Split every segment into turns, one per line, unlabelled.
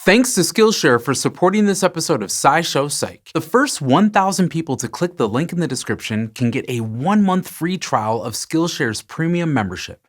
Thanks to Skillshare for supporting this episode of SciShow Psych. The first 1,000 people to click the link in the description can get a 1-month free trial of Skillshare's premium membership.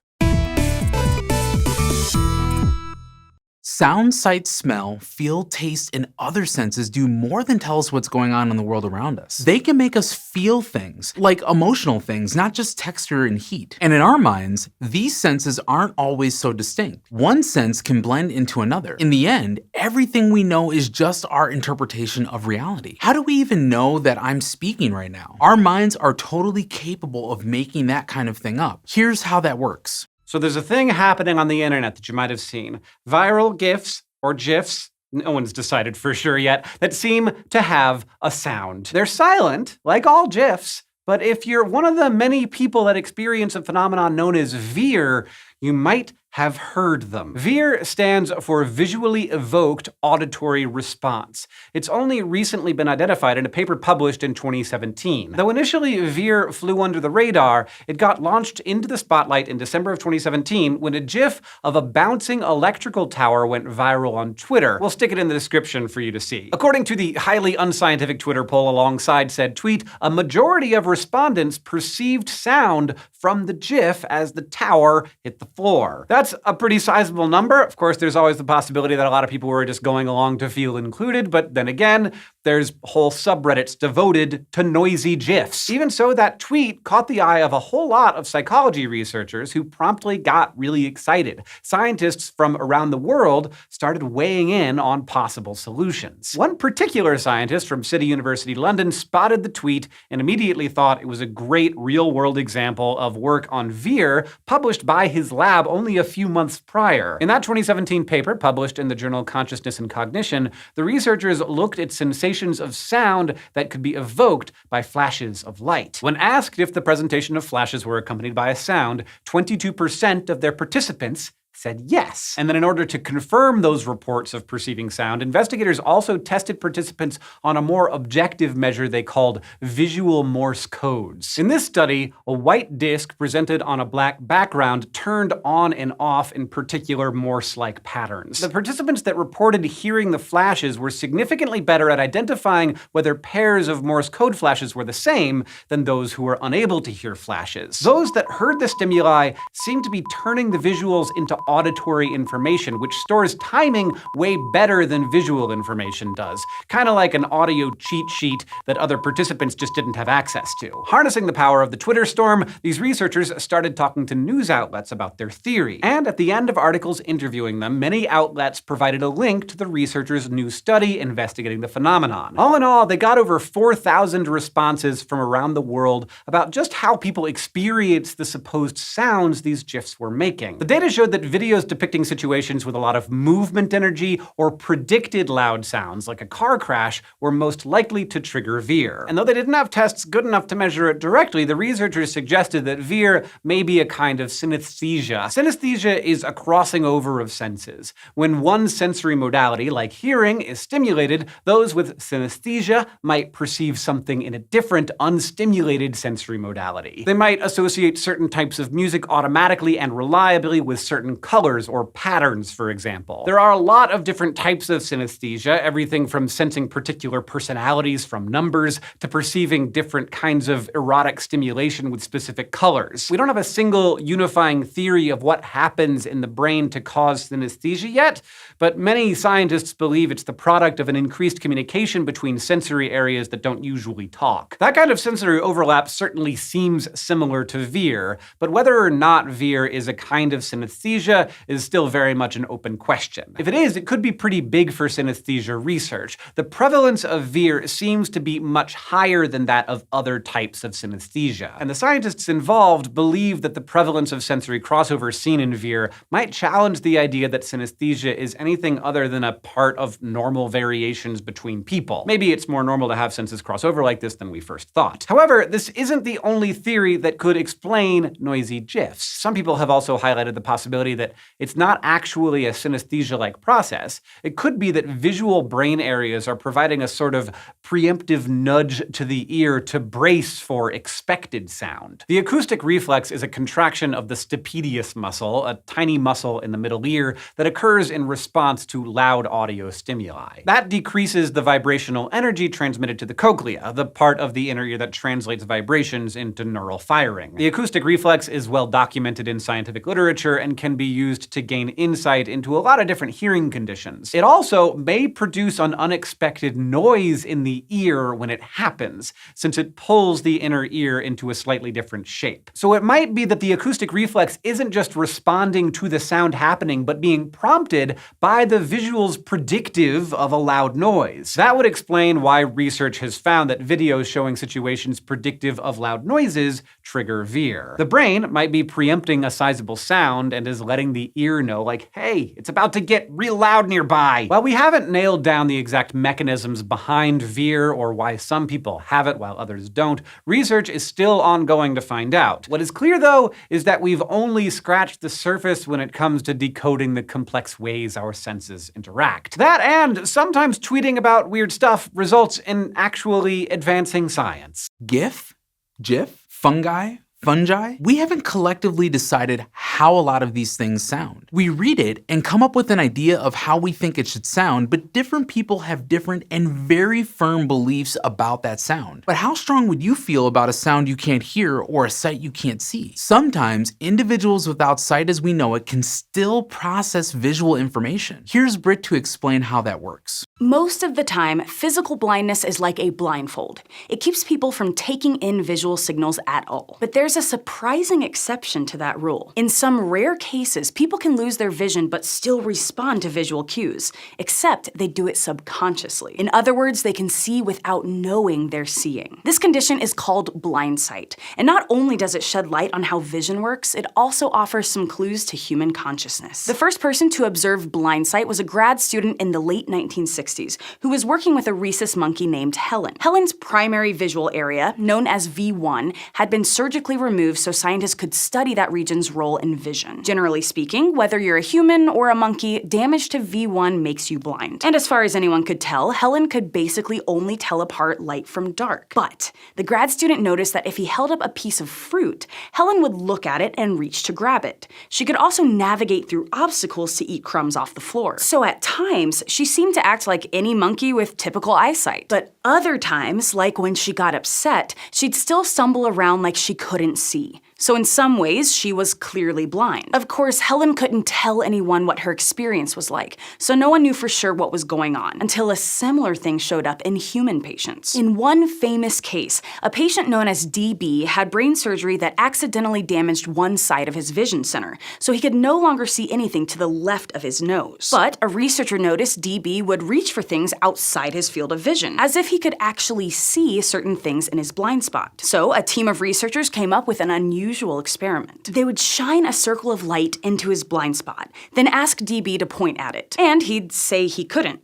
Sound, sight, smell, feel, taste, and other senses do more than tell us what's going on in the world around us. They can make us feel things, like emotional things, not just texture and heat. And in our minds, these senses aren't always so distinct. One sense can blend into another. In the end, everything we know is just our interpretation of reality. How do we even know that I'm speaking right now? Our minds are totally capable of making that kind of thing up. Here's how that works.
So there's a thing happening on the internet that you might have seen. Viral GIFs, or GIFs, no one's decided for sure yet, that seem to have a sound. They're silent, like all GIFs, but if you're one of the many people that experience a phenomenon known as VEER, you might have heard them. VEER stands for Visually Evoked Auditory Response. It's only recently been identified in a paper published in 2017. Though initially VEER flew under the radar, it got launched into the spotlight in December of 2017 when a GIF of a bouncing electrical tower went viral on Twitter. We'll stick it in the description for you to see. According to the highly unscientific Twitter poll alongside said tweet, a majority of respondents perceived sound from the GIF as the tower hit the floor. That's a pretty sizable number. Of course, there's always the possibility that a lot of people were just going along to feel included, but then again, there's whole subreddits devoted to noisy GIFs. Even so, that tweet caught the eye of a whole lot of psychology researchers who promptly got really excited. Scientists from around the world started weighing in on possible solutions. One particular scientist from City University London spotted the tweet and immediately thought it was a great real-world example of work on VEER published by his lab only a few months prior. In that 2017 paper published in the journal Consciousness and Cognition, the researchers looked at sensations of sound that could be evoked by flashes of light. When asked if the presentation of flashes were accompanied by a sound, 22% of their participants said yes. And then in order to confirm those reports of perceiving sound, investigators also tested participants on a more objective measure they called visual Morse codes. In this study, a white disk presented on a black background turned on and off in particular Morse-like patterns. The participants that reported hearing the flashes were significantly better at identifying whether pairs of Morse code flashes were the same than those who were unable to hear flashes. Those that heard the stimuli seemed to be turning the visuals into auditory information, which stores timing way better than visual information does. Kind of like an audio cheat sheet that other participants just didn't have access to. Harnessing the power of the Twitter storm, these researchers started talking to news outlets about their theory. And at the end of articles interviewing them, many outlets provided a link to the researchers' new study investigating the phenomenon. All in all, they got over 4,000 responses from around the world about just how people experience the supposed sounds these GIFs were making. The data showed that videos depicting situations with a lot of movement energy or predicted loud sounds, like a car crash, were most likely to trigger VEER. And though they didn't have tests good enough to measure it directly, the researchers suggested that VEER may be a kind of synesthesia. Synesthesia is a crossing over of senses. When one sensory modality, like hearing, is stimulated, those with synesthesia might perceive something in a different, unstimulated sensory modality. They might associate certain types of music automatically and reliably with certain colors or patterns, for example. There are a lot of different types of synesthesia, everything from sensing particular personalities from numbers to perceiving different kinds of erotic stimulation with specific colors. We don't have a single unifying theory of what happens in the brain to cause synesthesia yet, but many scientists believe it's the product of an increased communication between sensory areas that don't usually talk. That kind of sensory overlap certainly seems similar to VEER, but whether or not VEER is a kind of synesthesia is still very much an open question. If it is, it could be pretty big for synesthesia research. The prevalence of VEER seems to be much higher than that of other types of synesthesia. And the scientists involved believe that the prevalence of sensory crossover seen in VEER might challenge the idea that synesthesia is anything other than a part of normal variations between people. Maybe it's more normal to have senses cross over like this than we first thought. However, this isn't the only theory that could explain noisy GIFs. Some people have also highlighted the possibility that that it's not actually a synesthesia-like process. It could be that visual brain areas are providing a sort of preemptive nudge to the ear to brace for expected sound. The acoustic reflex is a contraction of the stapedius muscle, a tiny muscle in the middle ear that occurs in response to loud audio stimuli. That decreases the vibrational energy transmitted to the cochlea, the part of the inner ear that translates vibrations into neural firing. The acoustic reflex is well documented in scientific literature and can be used to gain insight into a lot of different hearing conditions. It also may produce an unexpected noise in the ear when it happens, since it pulls the inner ear into a slightly different shape. So it might be that the acoustic reflex isn't just responding to the sound happening, but being prompted by the visuals predictive of a loud noise. That would explain why research has found that videos showing situations predictive of loud noises trigger veer. The brain might be preempting a sizable sound and is letting the ear know, like, hey, it's about to get real loud nearby. While we haven't nailed down the exact mechanisms behind veer or why some people have it while others don't, research is still ongoing to find out. What is clear, though, is that we've only scratched the surface when it comes to decoding the complex ways our senses interact. That and sometimes tweeting about weird stuff results in actually advancing science.
GIF? GIF? Fungi? Fungi? We haven't collectively decided how a lot of these things sound. We read it and come up with an idea of how we think it should sound, but different people have different and very firm beliefs about that sound. But how strong would you feel about a sound you can't hear or a sight you can't see? Sometimes, individuals without sight as we know it can still process visual information. Here's Britt to explain how that works.
Most of the time, physical blindness is like a blindfold. It keeps people from taking in visual signals at all. But there's a surprising exception to that rule. In some rare cases, people can lose their vision but still respond to visual cues, except they do it subconsciously. In other words, they can see without knowing they're seeing. This condition is called blind sight, and not only does it shed light on how vision works, it also offers some clues to human consciousness. The first person to observe blind sight was a grad student in the late 1960s who was working with a rhesus monkey named Helen. Helen's primary visual area, known as V1, had been surgically removed so scientists could study that region's role in vision. Generally speaking, whether you're a human or a monkey, damage to V1 makes you blind. And as far as anyone could tell, Helen could basically only tell apart light from dark. But the grad student noticed that if he held up a piece of fruit, Helen would look at it and reach to grab it. She could also navigate through obstacles to eat crumbs off the floor. So at times, she seemed to act like any monkey with typical eyesight. But other times, like when she got upset, she'd still stumble around like she couldn't see. So in some ways, she was clearly blind. Of course, Helen couldn't tell anyone what her experience was like, so no one knew for sure what was going on, until a similar thing showed up in human patients. In one famous case, a patient known as DB had brain surgery that accidentally damaged one side of his vision center, so he could no longer see anything to the left of his nose. But a researcher noticed DB would reach for things outside his field of vision, as if he could actually see certain things in his blind spot. So a team of researchers came up with an unusual experiment. They would shine a circle of light into his blind spot, then ask DB to point at it. And he'd say he couldn't,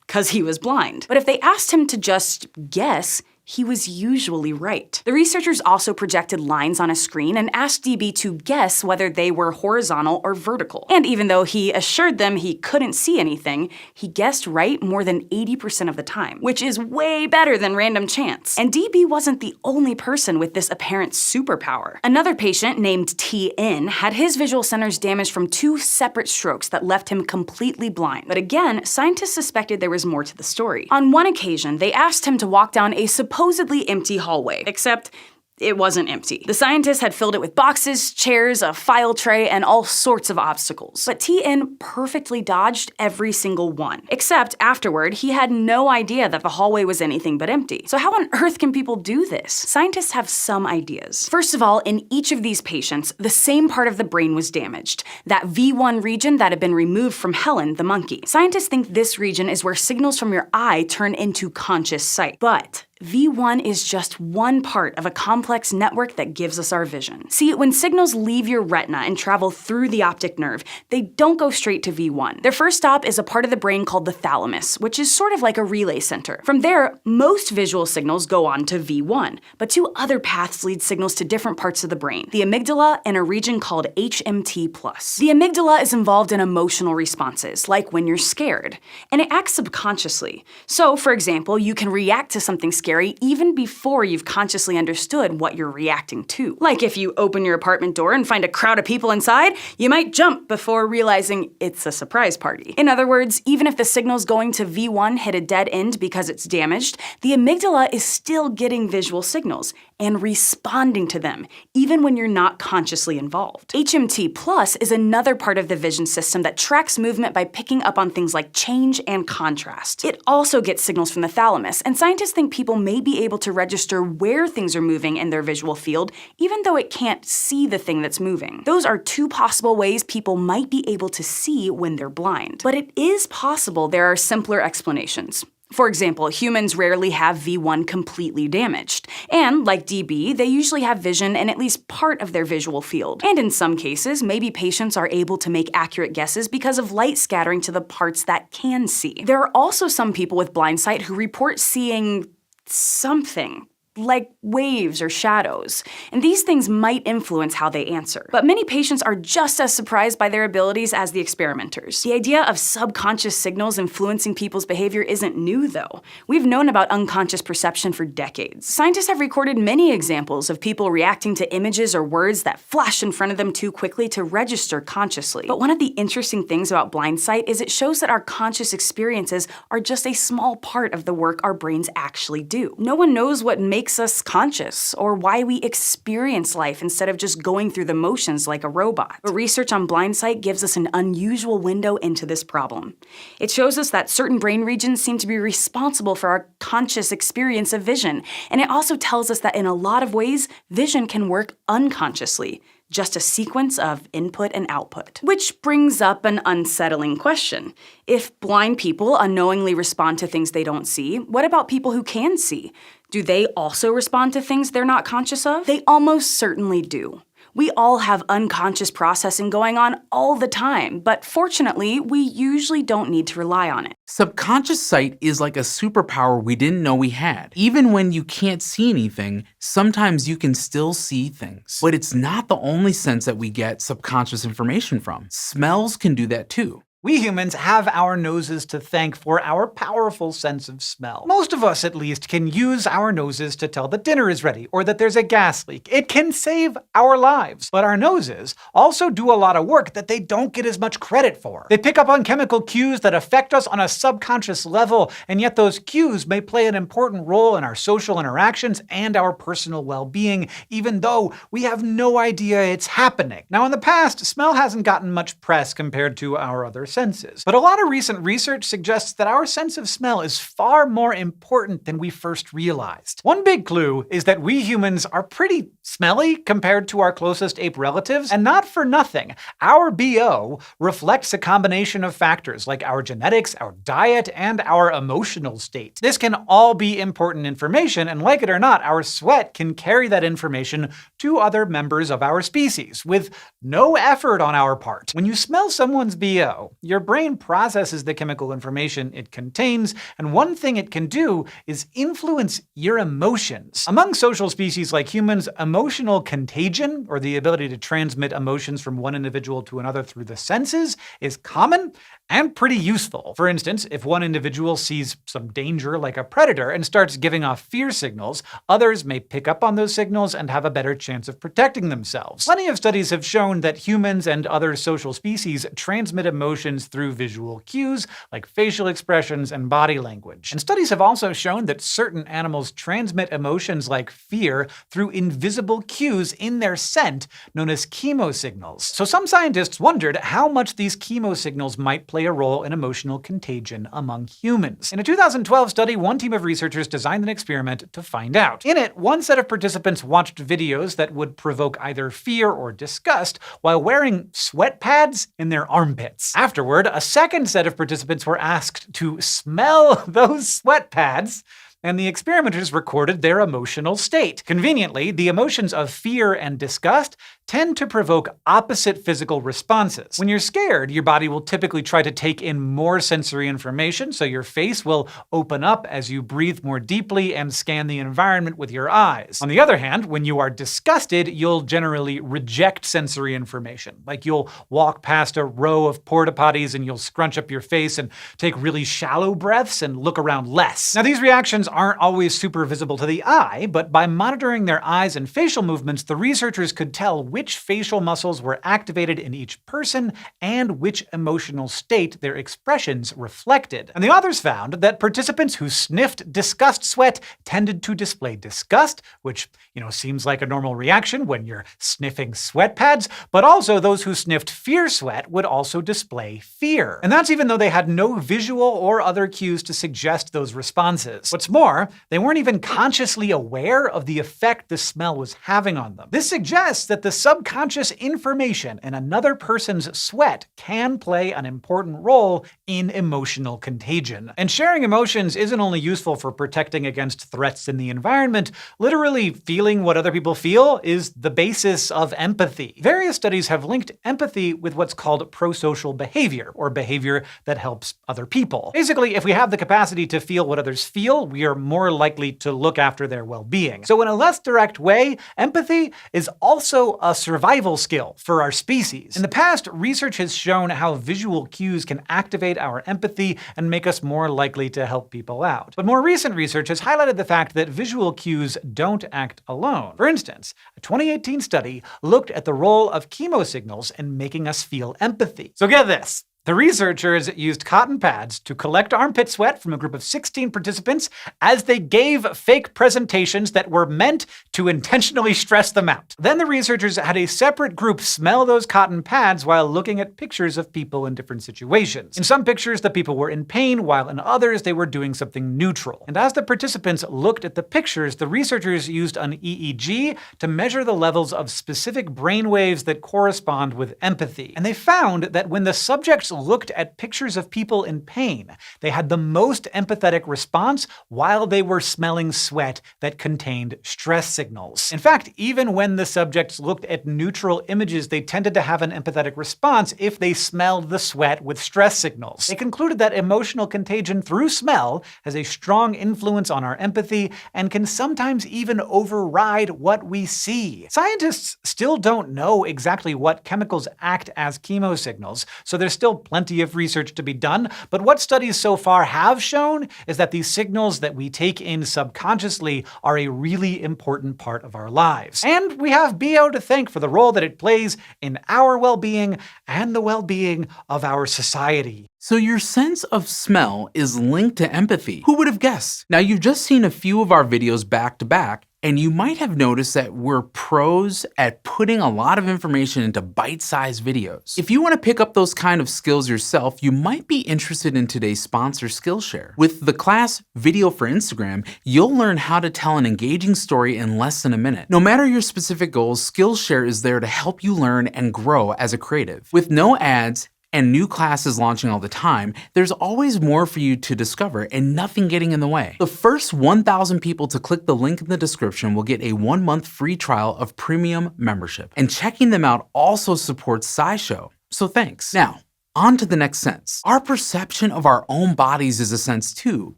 'cause he was blind. But if they asked him to just guess, he was usually right. The researchers also projected lines on a screen and asked DB to guess whether they were horizontal or vertical. And even though he assured them he couldn't see anything, he guessed right more than 80% of the time, which is way better than random chance. And DB wasn't the only person with this apparent superpower. Another patient named TN had his visual centers damaged from 2 separate strokes that left him completely blind. But again, scientists suspected there was more to the story. On one occasion, they asked him to walk down a supposedly empty hallway, except it wasn't empty. The scientists had filled it with boxes, chairs, a file tray, and all sorts of obstacles. But TN perfectly dodged every single one. Except afterward, he had no idea that the hallway was anything but empty. So how on earth can people do this? Scientists have some ideas. First of all, in each of these patients, the same part of the brain was damaged, that V1 region that had been removed from Helen, the monkey. Scientists think this region is where signals from your eye turn into conscious sight. But V1 is just one part of a complex network that gives us our vision. See, when signals leave your retina and travel through the optic nerve, they don't go straight to V1. Their first stop is a part of the brain called the thalamus, which is sort of like a relay center. From there, most visual signals go on to V1, but two other paths lead signals to different parts of the brain, the amygdala and a region called HMT+. The amygdala is involved in emotional responses, like when you're scared, and it acts subconsciously. So, for example, you can react to something scary even before you've consciously understood what you're reacting to. Like if you open your apartment door and find a crowd of people inside, you might jump before realizing it's a surprise party. In other words, even if the signals going to V1 hit a dead end because it's damaged, the amygdala is still getting visual signals and responding to them, even when you're not consciously involved. HMT Plus is another part of the vision system that tracks movement by picking up on things like change and contrast. It also gets signals from the thalamus, and scientists think people may be able to register where things are moving in their visual field, even though it can't see the thing that's moving. Those are two possible ways people might be able to see when they're blind. But it is possible there are simpler explanations. For example, humans rarely have V1 completely damaged. And, like DB, they usually have vision in at least part of their visual field. And in some cases, maybe patients are able to make accurate guesses because of light scattering to the parts that can see. There are also some people with blind sight who report seeing something, like waves or shadows, and these things might influence how they answer. But many patients are just as surprised by their abilities as the experimenters. The idea of subconscious signals influencing people's behavior isn't new, though. We've known about unconscious perception for decades. Scientists have recorded many examples of people reacting to images or words that flash in front of them too quickly to register consciously. But one of the interesting things about blind sight is it shows that our conscious experiences are just a small part of the work our brains actually do. No one knows what makes us conscious, or why we experience life instead of just going through the motions like a robot. But research on blind sight gives us an unusual window into this problem. It shows us that certain brain regions seem to be responsible for our conscious experience of vision, and it also tells us that in a lot of ways, vision can work unconsciously. Just a sequence of input and output. Which brings up an unsettling question. If blind people unknowingly respond to things they don't see, what about people who can see? Do they also respond to things they're not conscious of? They almost certainly do. We all have unconscious processing going on all the time, but fortunately, we usually don't need to rely on it.
Subconscious sight is like a superpower we didn't know we had. Even when you can't see anything, sometimes you can still see things. But it's not the only sense that we get subconscious information from. Smells can do that too.
We humans have our noses to thank for our powerful sense of smell. Most of us, at least, can use our noses to tell that dinner is ready or that there's a gas leak. It can save our lives. But our noses also do a lot of work that they don't get as much credit for. They pick up on chemical cues that affect us on a subconscious level, and yet those cues may play an important role in our social interactions and our personal well-being, even though we have no idea it's happening. Now, in the past, smell hasn't gotten much press compared to our other senses. But a lot of recent research suggests that our sense of smell is far more important than we first realized. One big clue is that we humans are pretty smelly compared to our closest ape relatives, and not for nothing. Our BO reflects a combination of factors like our genetics, our diet, and our emotional state. This can all be important information, and like it or not, our sweat can carry that information to other members of our species, with no effort on our part. When you smell someone's BO, your brain processes the chemical information it contains, and one thing it can do is influence your emotions. Among social species like humans, emotional contagion, or the ability to transmit emotions from one individual to another through the senses, is common and pretty useful. For instance, if one individual sees some danger like a predator and starts giving off fear signals, others may pick up on those signals and have a better chance of protecting themselves. Plenty of studies have shown that humans and other social species transmit emotions through visual cues like facial expressions and body language. And studies have also shown that certain animals transmit emotions like fear through invisible cues in their scent known as chemosignals. So some scientists wondered how much these chemosignals might play a role in emotional contagion among humans. In a 2012 study, one team of researchers designed an experiment to find out. In it, one set of participants watched videos that would provoke either fear or disgust while wearing sweat pads in their armpits. Afterward, a second set of participants were asked to smell those sweat pads and the experimenters recorded their emotional state. Conveniently, the emotions of fear and disgust tend to provoke opposite physical responses. When you're scared, your body will typically try to take in more sensory information, so your face will open up as you breathe more deeply and scan the environment with your eyes. On the other hand, when you are disgusted, you'll generally reject sensory information. Like you'll walk past a row of porta potties and you'll scrunch up your face and take really shallow breaths and look around less. Now, these reactions aren't always super visible to the eye, but by monitoring their eyes and facial movements, the researchers could tell which facial muscles were activated in each person and which emotional state their expressions reflected. And the authors found that participants who sniffed disgust sweat tended to display disgust, which, seems like a normal reaction when you're sniffing sweat pads, but also those who sniffed fear sweat would also display fear. And that's even though they had no visual or other cues to suggest those responses. What's more, they weren't even consciously aware of the effect the smell was having on them. This suggests that the subconscious information in another person's sweat can play an important role in emotional contagion. And sharing emotions isn't only useful for protecting against threats in the environment. Literally feeling what other people feel is the basis of empathy. Various studies have linked empathy with what's called prosocial behavior, or behavior that helps other people. Basically, if we have the capacity to feel what others feel, we are more likely to look after their well-being. So in a less direct way, empathy is also a survival skill for our species. In the past, research has shown how visual cues can activate our empathy and make us more likely to help people out. But more recent research has highlighted the fact that visual cues don't act alone. For instance, a 2018 study looked at the role of chemosignals in making us feel empathy. So get this. The researchers used cotton pads to collect armpit sweat from a group of 16 participants as they gave fake presentations that were meant to intentionally stress them out. Then the researchers had a separate group smell those cotton pads while looking at pictures of people in different situations. In some pictures, the people were in pain, while in others, they were doing something neutral. And as the participants looked at the pictures, the researchers used an EEG to measure the levels of specific brain waves that correspond with empathy. And they found that when the subjects looked at pictures of people in pain, they had the most empathetic response while they were smelling sweat that contained stress signals. In fact, even when the subjects looked at neutral images, they tended to have an empathetic response if they smelled the sweat with stress signals. They concluded that emotional contagion through smell has a strong influence on our empathy and can sometimes even override what we see. Scientists still don't know exactly what chemicals act as chemosignals, so there's still plenty of research to be done, but what studies so far have shown is that these signals that we take in subconsciously are a really important part of our lives. And we have BO to thank for the role that it plays in our well-being and the well-being of our society.
So your sense of smell is linked to empathy. Who would have guessed? Now, you've just seen a few of our videos back to back, and you might have noticed that we're pros at putting a lot of information into bite-sized videos. If you want to pick up those kind of skills yourself, you might be interested in today's sponsor, Skillshare. With the class Video for Instagram, you'll learn how to tell an engaging story in less than a minute. No matter your specific goals, Skillshare is there to help you learn and grow as a creative. With no ads, and new classes launching all the time, there's always more for you to discover and nothing getting in the way. The first 1,000 people to click the link in the description will get a 1-month free trial of premium membership. And checking them out also supports SciShow, so thanks. Now, on to the next sense. Our perception of our own bodies is a sense too,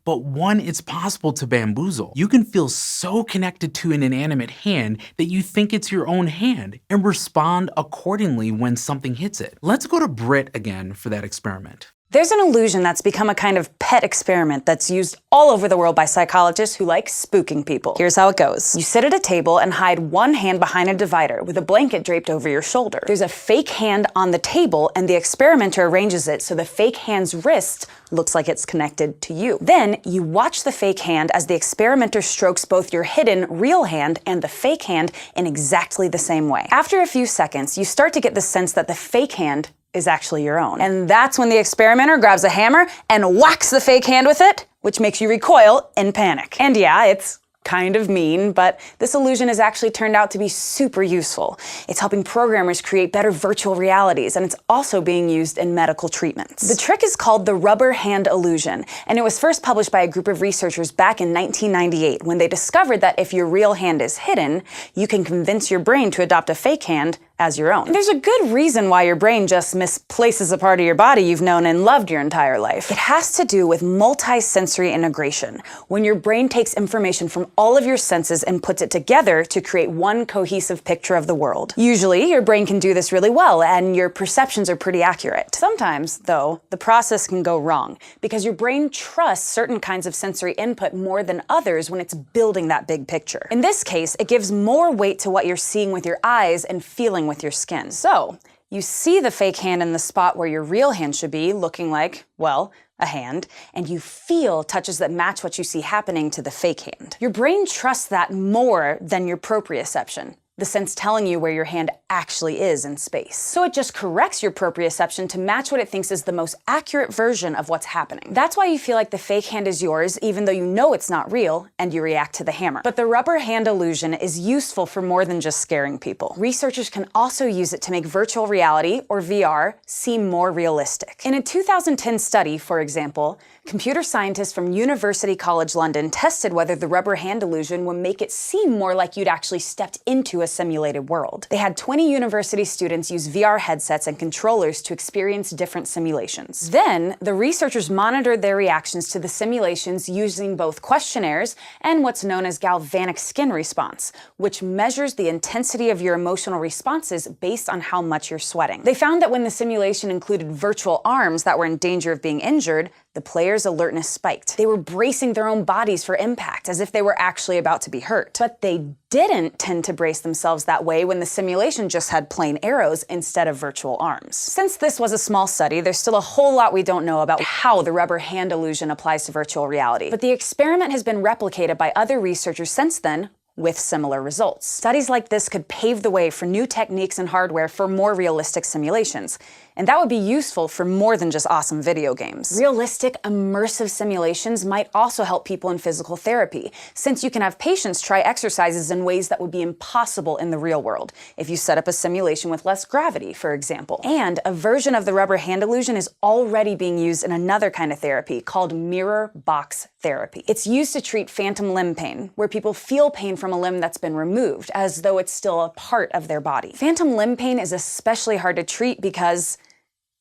but one it's possible to bamboozle. You can feel so connected to an inanimate hand that you think it's your own hand and respond accordingly when something hits it. Let's go to Britt again for that experiment.
There's an illusion that's become a kind of pet experiment that's used all over the world by psychologists who like spooking people. Here's how it goes. You sit at a table and hide one hand behind a divider with a blanket draped over your shoulder. There's a fake hand on the table, and the experimenter arranges it so the fake hand's wrist looks like it's connected to you. Then you watch the fake hand as the experimenter strokes both your hidden real hand and the fake hand in exactly the same way. After a few seconds, you start to get the sense that the fake hand is actually your own. And that's when the experimenter grabs a hammer and whacks the fake hand with it, which makes you recoil in panic. And yeah, it's kind of mean, but this illusion has actually turned out to be super useful. It's helping programmers create better virtual realities, and it's also being used in medical treatments. The trick is called the rubber hand illusion, and it was first published by a group of researchers back in 1998 when they discovered that if your real hand is hidden, you can convince your brain to adopt a fake hand as your own. And there's a good reason why your brain just misplaces a part of your body you've known and loved your entire life. It has to do with multi-sensory integration, when your brain takes information from all of your senses and puts it together to create one cohesive picture of the world. Usually, your brain can do this really well, and your perceptions are pretty accurate. Sometimes, though, the process can go wrong, because your brain trusts certain kinds of sensory input more than others when it's building that big picture. In this case, it gives more weight to what you're seeing with your eyes and feeling with your skin. So, you see the fake hand in the spot where your real hand should be, looking like, well, a hand, and you feel touches that match what you see happening to the fake hand. Your brain trusts that more than your proprioception, the sense telling you where your hand actually is in space. So it just corrects your proprioception to match what it thinks is the most accurate version of what's happening. That's why you feel like the fake hand is yours, even though you know it's not real, and you react to the hammer. But the rubber hand illusion is useful for more than just scaring people. Researchers can also use it to make virtual reality, or VR, seem more realistic. In a 2010 study, for example, computer scientists from University College London tested whether the rubber hand illusion would make it seem more like you'd actually stepped into a simulated world. They had 20 university students use VR headsets and controllers to experience different simulations. Then, the researchers monitored their reactions to the simulations using both questionnaires and what's known as galvanic skin response, which measures the intensity of your emotional responses based on how much you're sweating. They found that when the simulation included virtual arms that were in danger of being injured, the players' alertness spiked. They were bracing their own bodies for impact, as if they were actually about to be hurt. But they didn't tend to brace themselves that way when the simulation just had plain arrows instead of virtual arms. Since this was a small study, there's still a whole lot we don't know about how the rubber hand illusion applies to virtual reality. But the experiment has been replicated by other researchers since then, with similar results. Studies like this could pave the way for new techniques and hardware for more realistic simulations. And that would be useful for more than just awesome video games. Realistic, immersive simulations might also help people in physical therapy, since you can have patients try exercises in ways that would be impossible in the real world, if you set up a simulation with less gravity, for example. And a version of the rubber hand illusion is already being used in another kind of therapy called mirror box therapy. It's used to treat phantom limb pain, where people feel pain from a limb that's been removed, as though it's still a part of their body. Phantom limb pain is especially hard to treat because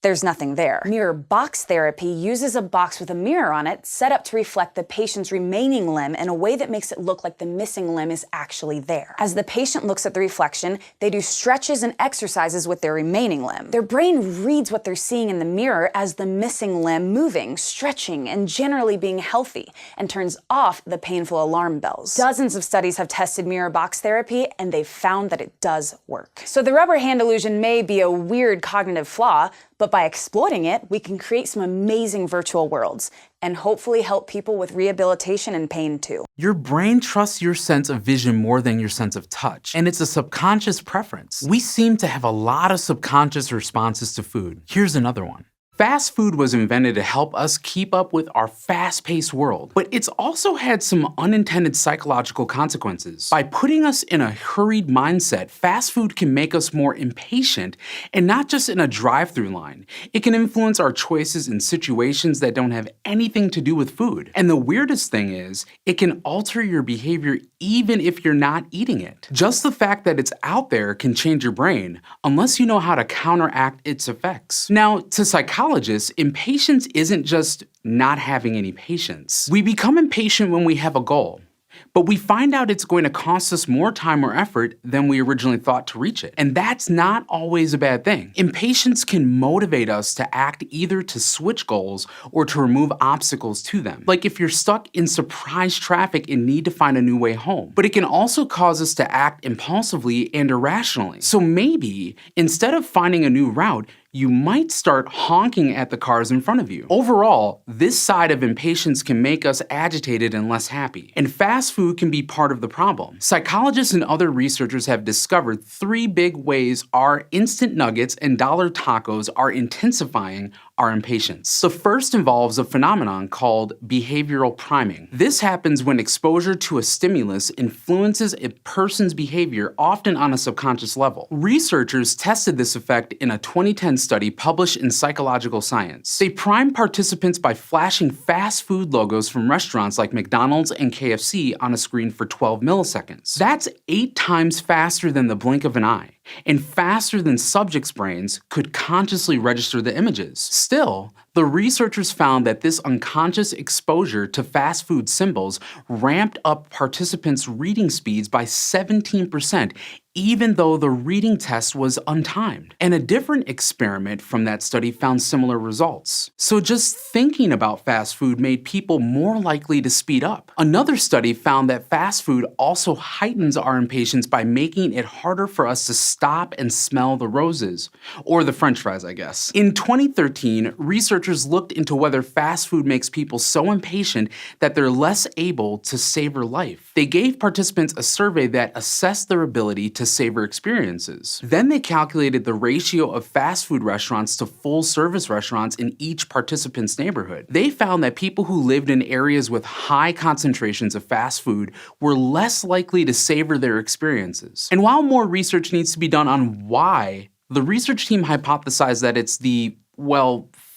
there's nothing there. Mirror box therapy uses a box with a mirror on it set up to reflect the patient's remaining limb in a way that makes it look like the missing limb is actually there. As the patient looks at the reflection, they do stretches and exercises with their remaining limb. Their brain reads what they're seeing in the mirror as the missing limb moving, stretching, and generally being healthy, and turns off the painful alarm bells. Dozens of studies have tested mirror box therapy, and they've found that it does work. So the rubber hand illusion may be a weird cognitive flaw, but by exploiting it, we can create some amazing virtual worlds and hopefully help people with rehabilitation and pain too.
Your brain trusts your sense of vision more than your sense of touch, and it's a subconscious preference. We seem to have a lot of subconscious responses to food. Here's another one. Fast food was invented to help us keep up with our fast-paced world, but it's also had some unintended psychological consequences. By putting us in a hurried mindset, fast food can make us more impatient, and not just in a drive-through line. It can influence our choices in situations that don't have anything to do with food. And the weirdest thing is, it can alter your behavior even if you're not eating it. Just the fact that it's out there can change your brain, unless you know how to counteract its effects. Now, to psychologists, impatience isn't just not having any patience. We become impatient when we have a goal, but we find out it's going to cost us more time or effort than we originally thought to reach it. And that's not always a bad thing. Impatience can motivate us to act either to switch goals or to remove obstacles to them. Like if you're stuck in surprise traffic and need to find a new way home. But it can also cause us to act impulsively and irrationally. So maybe, instead of finding a new route, you might start honking at the cars in front of you. Overall, this side of impatience can make us agitated and less happy. And fast food can be part of the problem. Psychologists and other researchers have discovered 3 big ways our instant nuggets and dollar tacos are intensifying our impatience. The first involves a phenomenon called behavioral priming. This happens when exposure to a stimulus influences a person's behavior, often on a subconscious level. Researchers tested this effect in a 2010 study published in Psychological Science. They primed participants by flashing fast food logos from restaurants like McDonald's and KFC on a screen for 12 milliseconds. That's 8 times faster than the blink of an eye, and faster than subjects' brains could consciously register the images. Still, the researchers found that this unconscious exposure to fast food symbols ramped up participants' reading speeds by 17%, even though the reading test was untimed. And a different experiment from that study found similar results. So just thinking about fast food made people more likely to speed up. Another study found that fast food also heightens our impatience by making it harder for us to stop and smell the roses. Or the French fries, I guess. In 2013, researchers looked into whether fast food makes people so impatient that they're less able to savor life. They gave participants a survey that assessed their ability to savor experiences. Then they calculated the ratio of fast food restaurants to full-service restaurants in each participant's neighborhood. They found that people who lived in areas with high concentrations of fast food were less likely to savor their experiences. And while more research needs to be done on why, the research team hypothesized that it's the,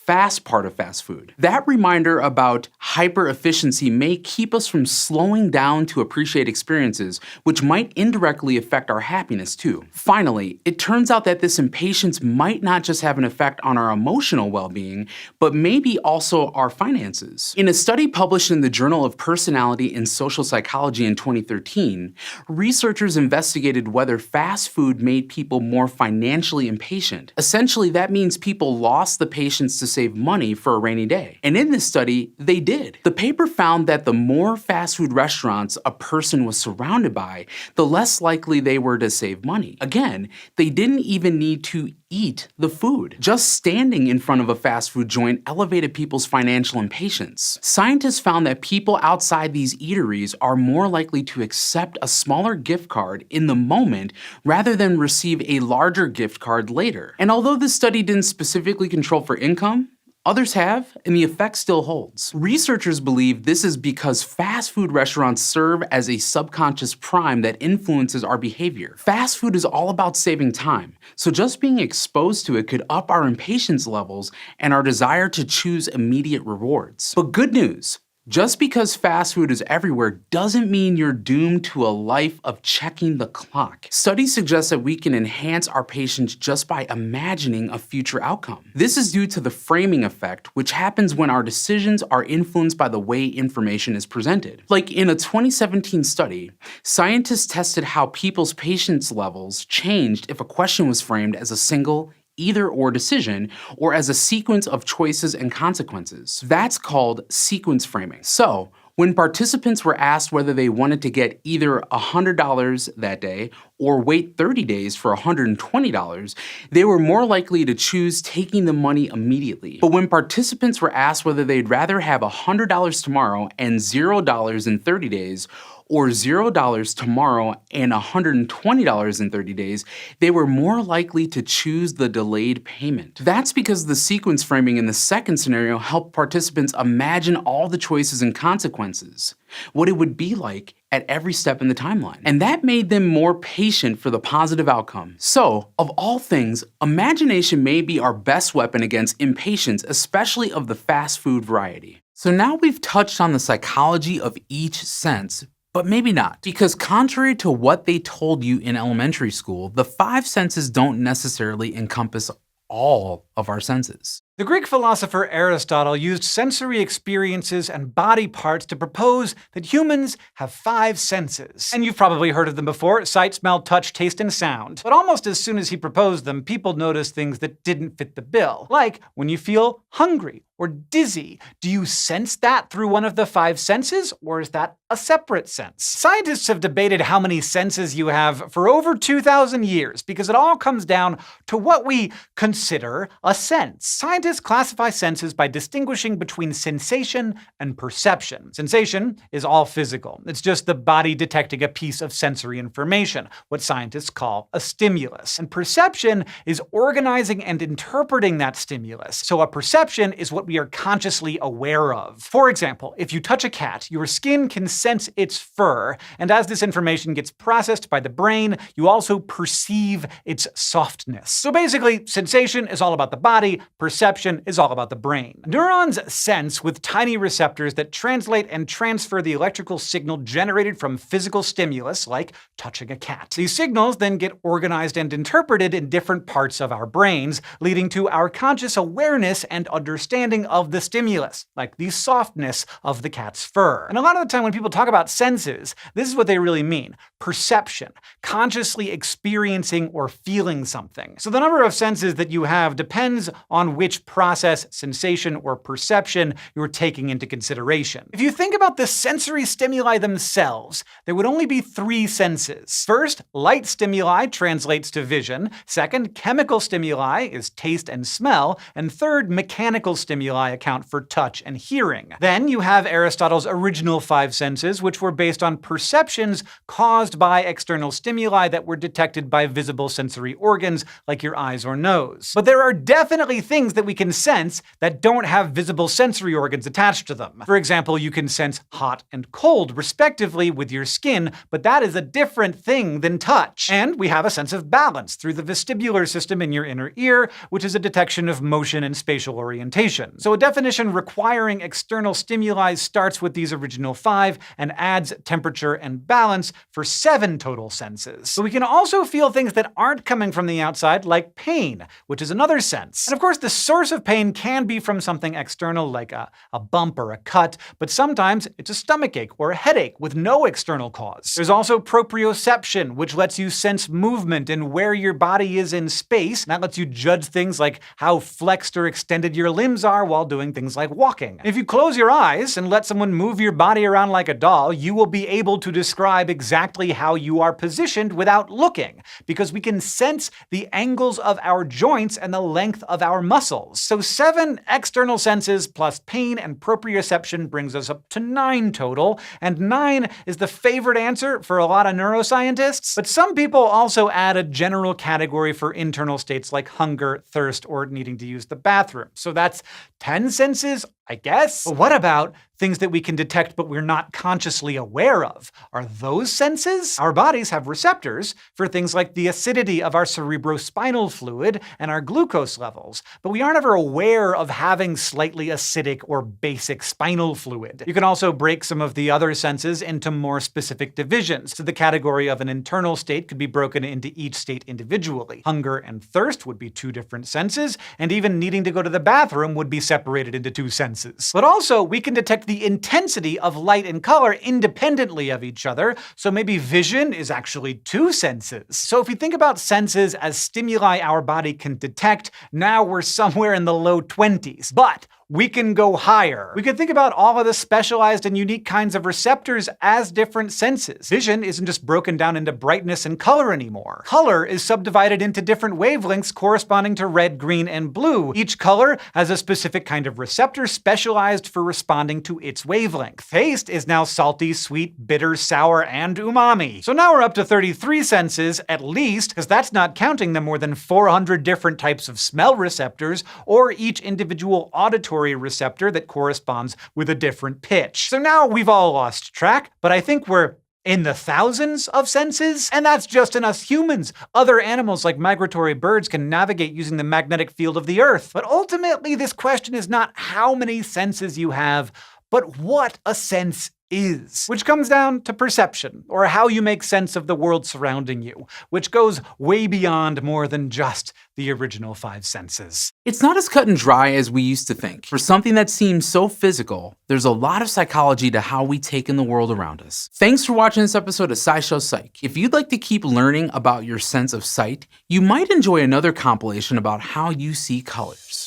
fast part of fast food. That reminder about hyper-efficiency may keep us from slowing down to appreciate experiences, which might indirectly affect our happiness too. Finally, it turns out that this impatience might not just have an effect on our emotional well-being, but maybe also our finances. In a study published in the Journal of Personality and Social Psychology in 2013, researchers investigated whether fast food made people more financially impatient. Essentially, that means people lost the patience to save money for a rainy day. And in this study, they did. The paper found that the more fast food restaurants a person was surrounded by, the less likely they were to save money. Again, they didn't even need to eat the food. Just standing in front of a fast food joint elevated people's financial impatience. Scientists found that people outside these eateries are more likely to accept a smaller gift card in the moment rather than receive a larger gift card later. And although this study didn't specifically control for income, others have, and the effect still holds. Researchers believe this is because fast food restaurants serve as a subconscious prime that influences our behavior. Fast food is all about saving time, so just being exposed to it could up our impatience levels and our desire to choose immediate rewards. But good news. Just because fast food is everywhere doesn't mean you're doomed to a life of checking the clock. Studies suggest that we can enhance our patience just by imagining a future outcome. This is due to the framing effect, which happens when our decisions are influenced by the way information is presented. Like in a 2017 study, scientists tested how people's patience levels changed if a question was framed as a single either-or decision, or as a sequence of choices and consequences. That's called sequence framing. So, when participants were asked whether they wanted to get either $100 that day or wait 30 days for $120, they were more likely to choose taking the money immediately. But when participants were asked whether they'd rather have $100 tomorrow and $0 in 30 days, or $0 tomorrow and $120 in 30 days, they were more likely to choose the delayed payment. That's because the sequence framing in the second scenario helped participants imagine all the choices and consequences, what it would be like at every step in the timeline. And that made them more patient for the positive outcome. So, of all things, imagination may be our best weapon against impatience, especially of the fast food variety. So now we've touched on the psychology of each sense, but maybe not, because contrary to what they told you in elementary school, the 5 senses don't necessarily encompass all of our senses.
The Greek philosopher Aristotle used sensory experiences and body parts to propose that humans have 5 senses. And you've probably heard of them before: sight, smell, touch, taste, and sound. But almost as soon as he proposed them, people noticed things that didn't fit the bill. Like when you feel hungry or dizzy. Do you sense that through one of the 5 senses, or is that a separate sense? Scientists have debated how many senses you have for over 2,000 years, because it all comes down to what we consider a sense? Scientists classify senses by distinguishing between sensation and perception. Sensation is all physical. It's just the body detecting a piece of sensory information, what scientists call a stimulus. And perception is organizing and interpreting that stimulus. So a perception is what we are consciously aware of. For example, if you touch a cat, your skin can sense its fur, and as this information gets processed by the brain, you also perceive its softness. So basically, sensation is all about the body, perception is all about the brain. Neurons sense with tiny receptors that translate and transfer the electrical signal generated from physical stimulus, like touching a cat. These signals then get organized and interpreted in different parts of our brains, leading to our conscious awareness and understanding of the stimulus, like the softness of the cat's fur. And a lot of the time when people talk about senses, this is what they really mean: perception, consciously experiencing or feeling something. So the number of senses that you have depends on which process, sensation, or perception you're taking into consideration. If you think about the sensory stimuli themselves, there would only be 3 senses. First, light stimuli translates to vision. Second, chemical stimuli is taste and smell. And third, mechanical stimuli account for touch and hearing. Then you have Aristotle's original 5 senses, which were based on perceptions caused by external stimuli that were detected by visible sensory organs like your eyes or nose. But there are definitely things that we can sense that don't have visible sensory organs attached to them. For example, you can sense hot and cold, respectively, with your skin, but that is a different thing than touch. And we have a sense of balance through the vestibular system in your inner ear, which is a detection of motion and spatial orientation. So a definition requiring external stimuli starts with these original 5 and adds temperature and balance for 7 total senses. But we can also feel things that aren't coming from the outside, like pain, which is another sense. And of course, the source of pain can be from something external, like a bump or a cut, but sometimes it's a stomachache or a headache with no external cause. There's also proprioception, which lets you sense movement and where your body is in space. That lets you judge things like how flexed or extended your limbs are while doing things like walking. If you close your eyes and let someone move your body around like a doll, you will be able to describe exactly how you are positioned without looking, because we can sense the angles of our joints and the length of our muscles. So 7 external senses plus pain and proprioception brings us up to 9 total, and 9 is the favorite answer for a lot of neuroscientists. But some people also add a general category for internal states like hunger, thirst, or needing to use the bathroom. So that's 10 senses, I guess? But what about things that we can detect but we're not consciously aware of? Are those senses? Our bodies have receptors for things like the acidity of our cerebrospinal fluid and our glucose levels, but we aren't ever aware of having slightly acidic or basic spinal fluid. You can also break some of the other senses into more specific divisions. So the category of an internal state could be broken into each state individually. Hunger and thirst would be 2 different senses, and even needing to go to the bathroom would be separated into 2 senses. But also, we can detect the intensity of light and color independently of each other, so maybe vision is actually 2 senses. So if you think about senses as stimuli our body can detect, now we're somewhere in the low 20s. But we can go higher. We could think about all of the specialized and unique kinds of receptors as different senses. Vision isn't just broken down into brightness and color anymore. Color is subdivided into different wavelengths corresponding to red, green, and blue. Each color has a specific kind of receptor specialized for responding to its wavelength. Taste is now salty, sweet, bitter, sour, and umami. So now we're up to 33 senses, at least, because that's not counting the more than 400 different types of smell receptors, or each individual auditory receptor that corresponds with a different pitch. So now we've all lost track, but I think we're in the thousands of senses, and that's just in us humans. Other animals like migratory birds can navigate using the magnetic field of the Earth. But ultimately, this question is not how many senses you have, but what a sense is, which comes down to perception, or how you make sense of the world surrounding you, which goes way beyond more than just the original 5 senses.
It's not as cut and dry as we used to think. For something that seems so physical, there's a lot of psychology to how we take in the world around us. Thanks for watching this episode of SciShow Psych. If you'd like to keep learning about your sense of sight, you might enjoy another compilation about how you see colors.